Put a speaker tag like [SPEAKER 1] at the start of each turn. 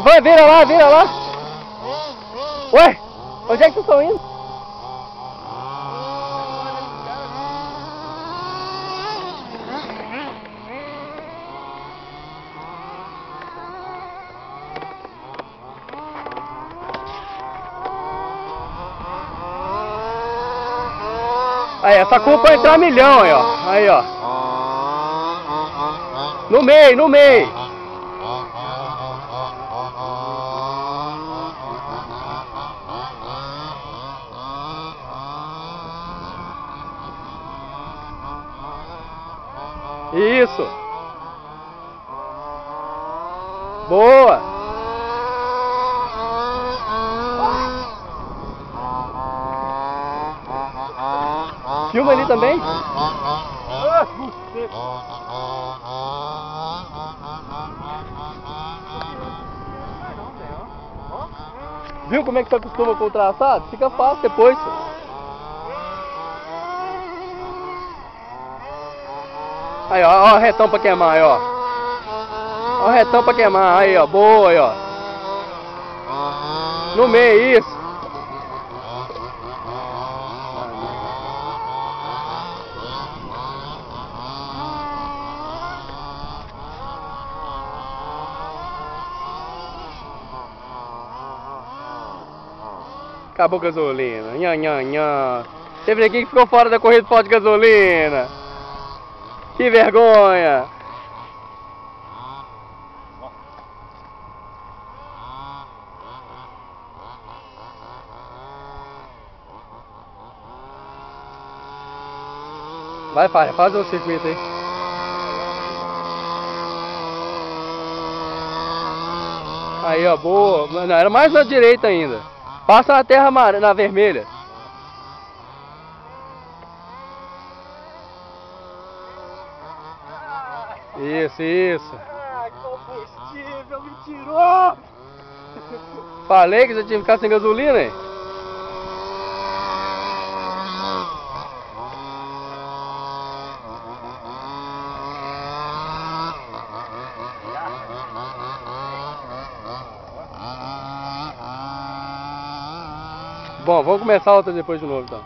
[SPEAKER 1] Vai, vira lá, vira lá. Ué, onde é que vocês estão indo? Aí, essa curva vai entrar milhão aí, ó. Aí, ó. No meio, no meio. Isso. Boa. Filma ali também. Viu como é que você acostuma com o traçado? Fica fácil depois. Aí, ó, ó, retão pra queimar, aí, ó. Ó, retão pra queimar, aí, ó, boa, aí, ó. No meio, isso. Acabou a gasolina. Nha, nha, nha. Teve aqui que ficou fora da corrida por falta de gasolina. Que vergonha. Vai, pai, faz o circuito aí. Aí, ó, boa. Não, era mais na direita ainda. Passa na terra amarela, na vermelha. Isso, isso.
[SPEAKER 2] Ah, combustível, me tirou!
[SPEAKER 1] Falei que você tinha que ficar sem gasolina, hein? Bom, vamos começar outra depois de novo, então.